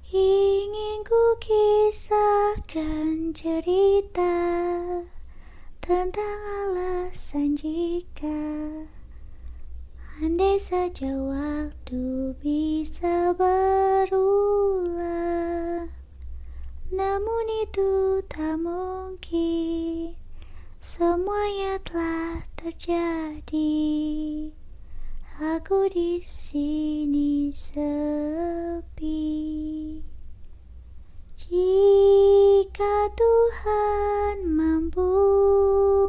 Ingin ku kisahkan cerita tentang alasan jika andai saja waktu bisa berulang. Namun itu tak mungkin, semuanya telah terjadi. Aku di sini sepi. Jika Tuhan mampu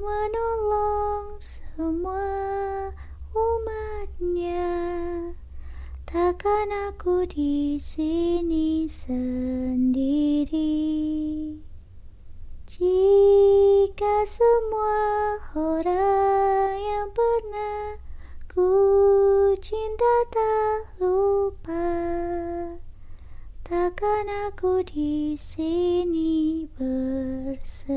menolong semua umatnya, takkan aku di sini sendiri. Jika semua orang yang pernah ku cinta tak lupa, takkan aku di sini bersedih.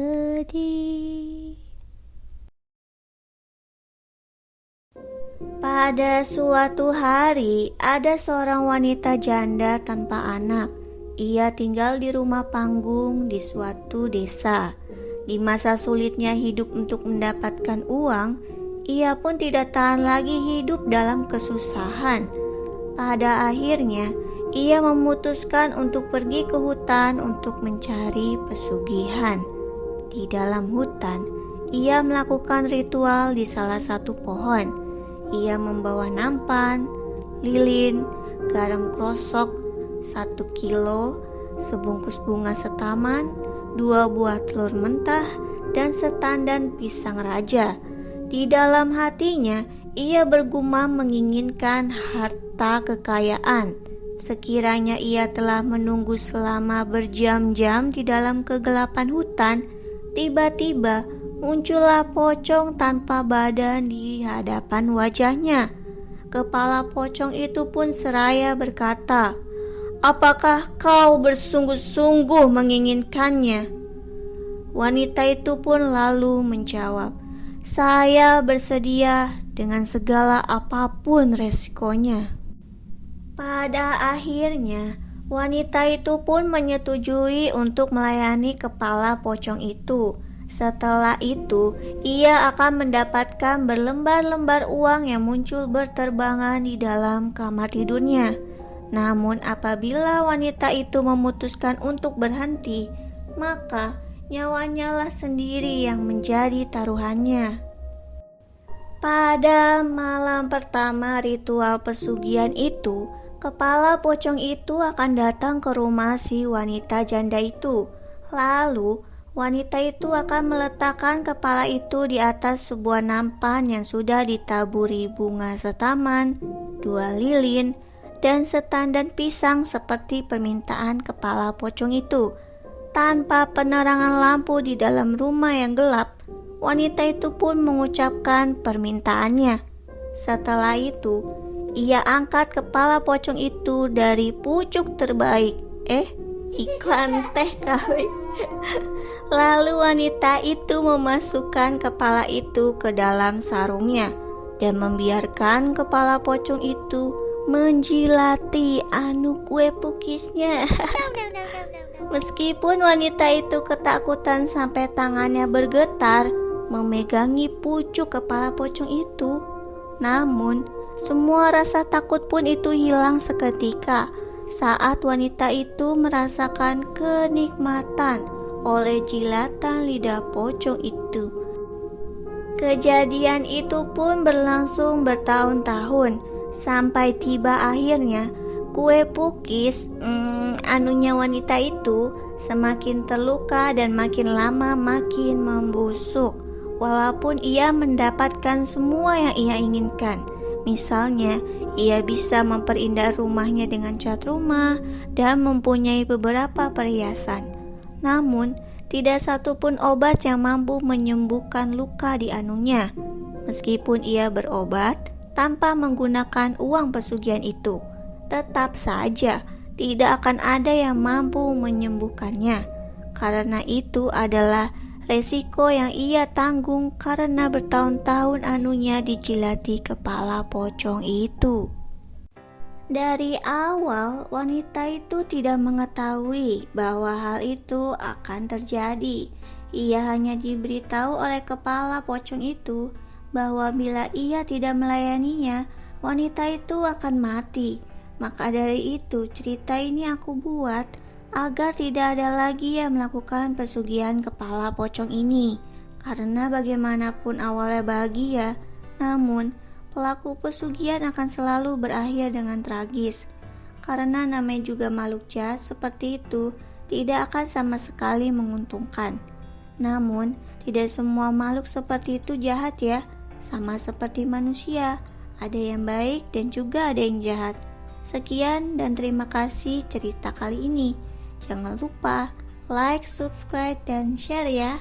Pada suatu hari, ada seorang wanita janda tanpa anak. Ia tinggal di rumah panggung di suatu desa. Di masa sulitnya hidup untuk mendapatkan uang, ia pun tidak tahan lagi hidup dalam kesusahan. Pada akhirnya, ia memutuskan untuk pergi ke hutan untuk mencari pesugihan. Di dalam hutan, ia melakukan ritual di salah satu pohon. Ia membawa nampan, lilin, garam krosok 1 kilo, sebungkus bunga setaman, 2 buah telur mentah, dan setandan pisang raja. Di dalam hatinya, ia bergumam menginginkan harta kekayaan. Sekiranya ia telah menunggu selama berjam-jam di dalam kegelapan hutan, tiba-tiba muncullah pocong tanpa badan di hadapan wajahnya. Kepala pocong itu pun seraya berkata, "Apakah kau bersungguh-sungguh menginginkannya?" Wanita itu pun lalu menjawab, "Saya bersedia dengan segala apapun resikonya." Pada akhirnya, wanita itu pun menyetujui untuk melayani kepala pocong itu. Setelah itu, ia akan mendapatkan berlembar-lembar uang yang muncul berterbangan di dalam kamar tidurnya. Namun apabila wanita itu memutuskan untuk berhenti, maka nyawanya lah sendiri yang menjadi taruhannya. Pada malam pertama ritual pesugihan itu, kepala pocong itu akan datang ke rumah si wanita janda itu. Lalu, wanita itu akan meletakkan kepala itu di atas sebuah nampan yang sudah ditaburi bunga setaman, 2 lilin, dan setandan pisang seperti permintaan kepala pocong itu. Tanpa penerangan lampu di dalam rumah yang gelap, wanita itu pun mengucapkan permintaannya. Setelah itu, ia angkat kepala pocong itu dari pucuk terbaik. Iklan teh kali. Lalu wanita itu memasukkan kepala itu ke dalam sarungnya dan membiarkan kepala pocong itu menjilati kue pukisnya. Meskipun wanita itu ketakutan sampai tangannya bergetar memegangi pucuk kepala pocong itu, namun semua rasa takut pun itu hilang seketika saat wanita itu merasakan kenikmatan oleh jilatan lidah pocong itu. Kejadian itu pun berlangsung bertahun-tahun sampai tiba akhirnya kue pukis anunya wanita itu semakin terluka dan makin lama makin membusuk. Walaupun ia mendapatkan semua yang ia inginkan, misalnya ia bisa memperindah rumahnya dengan cat rumah dan mempunyai beberapa perhiasan. Namun, tidak satu pun obat yang mampu menyembuhkan luka di anunya. Meskipun ia berobat tanpa menggunakan uang pesugihan itu, tetap saja tidak akan ada yang mampu menyembuhkannya. Karena itu adalah resiko yang ia tanggung karena bertahun-tahun anunya dijilati kepala pocong itu. Dari awal, wanita itu tidak mengetahui bahwa hal itu akan terjadi. Ia hanya diberitahu oleh kepala pocong itu bahwa bila ia tidak melayaninya, wanita itu akan mati. Maka dari itu, cerita ini aku buat agar tidak ada lagi yang melakukan pesugihan kepala pocong ini. Karena bagaimanapun awalnya bahagia, namun pelaku pesugihan akan selalu berakhir dengan tragis. Karena namanya juga makhluk jahat seperti itu tidak akan sama sekali menguntungkan. Namun, tidak semua makhluk seperti itu jahat ya. Sama seperti manusia, ada yang baik dan juga ada yang jahat. Sekian dan terima kasih cerita kali ini. Jangan lupa like, subscribe, dan share ya.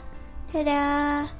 Dadah.